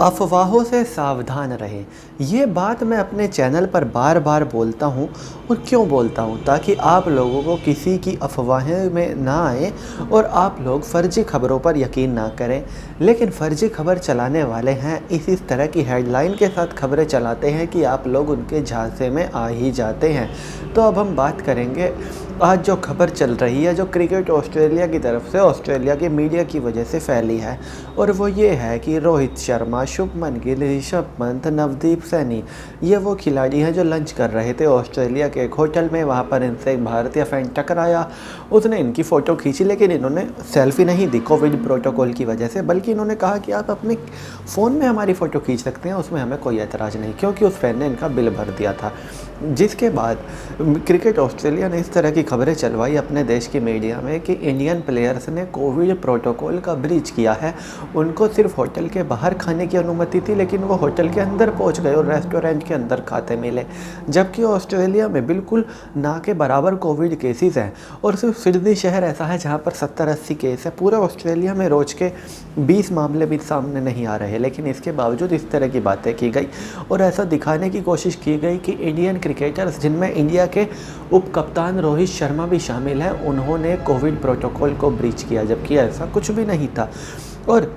अफवाहों से सावधान रहें। ये बात मैं अपने चैनल पर बार बार बोलता हूँ। और क्यों बोलता हूँ? ताकि आप लोगों को किसी की अफवाहें में ना आए और आप लोग फ़र्ज़ी खबरों पर यकीन ना करें। लेकिन फ़र्ज़ी खबर चलाने वाले हैं इस तरह की हेडलाइन के साथ खबरें चलाते हैं कि आप लोग उनके झांसे में आ ही जाते हैं। तो अब हम बात करेंगे आज जो खबर चल रही है, जो क्रिकेट ऑस्ट्रेलिया की तरफ से ऑस्ट्रेलिया के मीडिया की वजह से फैली है। और वो ये है कि रोहित शर्मा, शुभमन गिल, ऋषभ पंत, नवदीप सैनी ये वो खिलाड़ी हैं जो लंच कर रहे थे ऑस्ट्रेलिया के एक होटल में। वहाँ पर इनसे एक भारतीय फैन टकराया, उसने इनकी फ़ोटो खींची, लेकिन इन्होंने सेल्फी नहीं दी कोविड प्रोटोकॉल की वजह से, बल्कि इन्होंने कहा कि आप अपने फ़ोन में हमारी फ़ोटो खींच सकते हैं, उसमें हमें कोई ऐतराज़ नहीं, क्योंकि उस फैन ने इनका बिल भर दिया था। जिसके बाद क्रिकेट ऑस्ट्रेलिया ने इस तरह की खबरें चलवाई अपने देश की मीडिया में कि इंडियन प्लेयर्स ने कोविड प्रोटोकॉल का ब्रीच किया है। उनको सिर्फ होटल के बाहर खाने की अनुमति थी, लेकिन वो होटल के अंदर पहुंच गए और रेस्टोरेंट के अंदर खाते मिले। जबकि ऑस्ट्रेलिया में बिल्कुल ना के बराबर कोविड केसेस हैं और सिर्फ सिडनी शहर ऐसा है जहां पर 70-80 केस है। पूरे ऑस्ट्रेलिया में रोज़ के 20 मामले भी सामने नहीं आ रहे, लेकिन इसके बावजूद इस तरह की बातें की गई और ऐसा दिखाने की कोशिश की गई कि इंडियन क्रिकेटर्स, जिनमें इंडिया के उप कप्तान रोहित शर्मा भी शामिल हैं, उन्होंने कोविड प्रोटोकॉल को ब्रीच किया, जबकि ऐसा कुछ भी नहीं था। और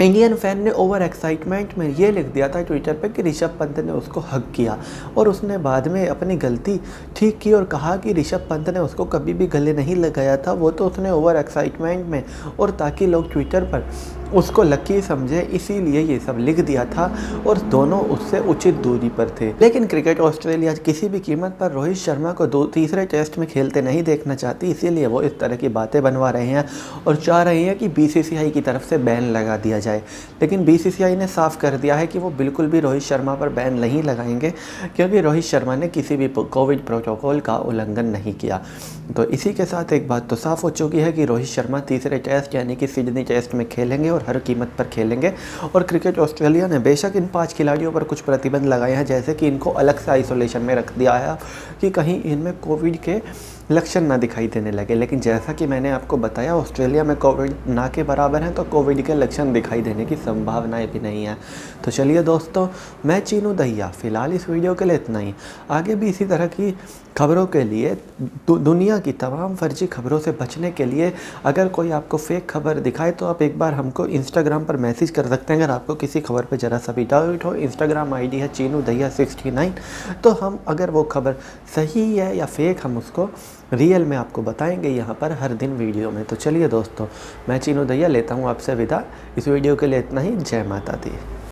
इंडियन फैन ने ओवर एक्साइटमेंट में ये लिख दिया था ट्विटर पे कि ऋषभ पंत ने उसको हग किया, और उसने बाद में अपनी गलती ठीक की और कहा कि ऋषभ पंत ने उसको कभी भी गले नहीं लगाया था, वो तो उसने ओवर एक्साइटमेंट में और ताकि लोग ट्विटर पर उसको लकी समझे इसीलिए ये सब लिख दिया था, और दोनों उससे उचित दूरी पर थे। लेकिन क्रिकेट ऑस्ट्रेलिया किसी भी कीमत पर रोहित शर्मा को तीसरे टेस्ट में खेलते नहीं देखना चाहती, इसीलिए वो इस तरह की बातें बनवा रहे हैं और चाह रहे हैं कि बीसीसीआई की तरफ से बैन लगा दिया जाए। लेकिन बीसीसीआई ने साफ कर दिया है कि वो बिल्कुल भी रोहित शर्मा पर बैन नहीं लगाएंगे, क्योंकि रोहित शर्मा ने किसी भी कोविड प्रोटोकॉल का उल्लंघन नहीं किया। तो इसी के साथ एक बात तो साफ हो चुकी है कि रोहित शर्मा तीसरे टेस्ट यानी कि सिडनी टेस्ट में खेलेंगे और हर कीमत पर खेलेंगे। और क्रिकेट ऑस्ट्रेलिया ने बेशक इन 5 खिलाड़ियों पर कुछ प्रतिबंध लगाए हैं, जैसे कि इनको अलग से आइसोलेशन में रख दिया है कि कहीं इनमें कोविड के लक्षण ना दिखाई देने लगे। लेकिन जैसा कि मैंने आपको बताया, ऑस्ट्रेलिया में कोविड ना के बराबर हैं, तो कोविड के लक्षण दिखाई देने की संभावनाएं भी नहीं है। तो चलिए दोस्तों, मैं चीनू दहिया, फ़िलहाल इस वीडियो के लिए इतना ही। आगे भी इसी तरह की खबरों के लिए, दुनिया की तमाम फर्जी खबरों से बचने के लिए, अगर कोई आपको फेक खबर दिखाए तो आप एक बार हमको इंस्टाग्राम पर मैसेज कर सकते हैं। अगर आपको किसी खबर पर ज़रा सा भी डाउट हो, इंस्टाग्राम आईडी है चीनू दहिया 69। तो हम अगर वो खबर सही है या फेक, हम उसको रियल में आपको बताएंगे यहाँ पर हर दिन वीडियो में। तो चलिए दोस्तों, मैं चीनू दहिया लेता हूँ आपसे विदा। इस वीडियो के लिए इतना ही। जय माता दी।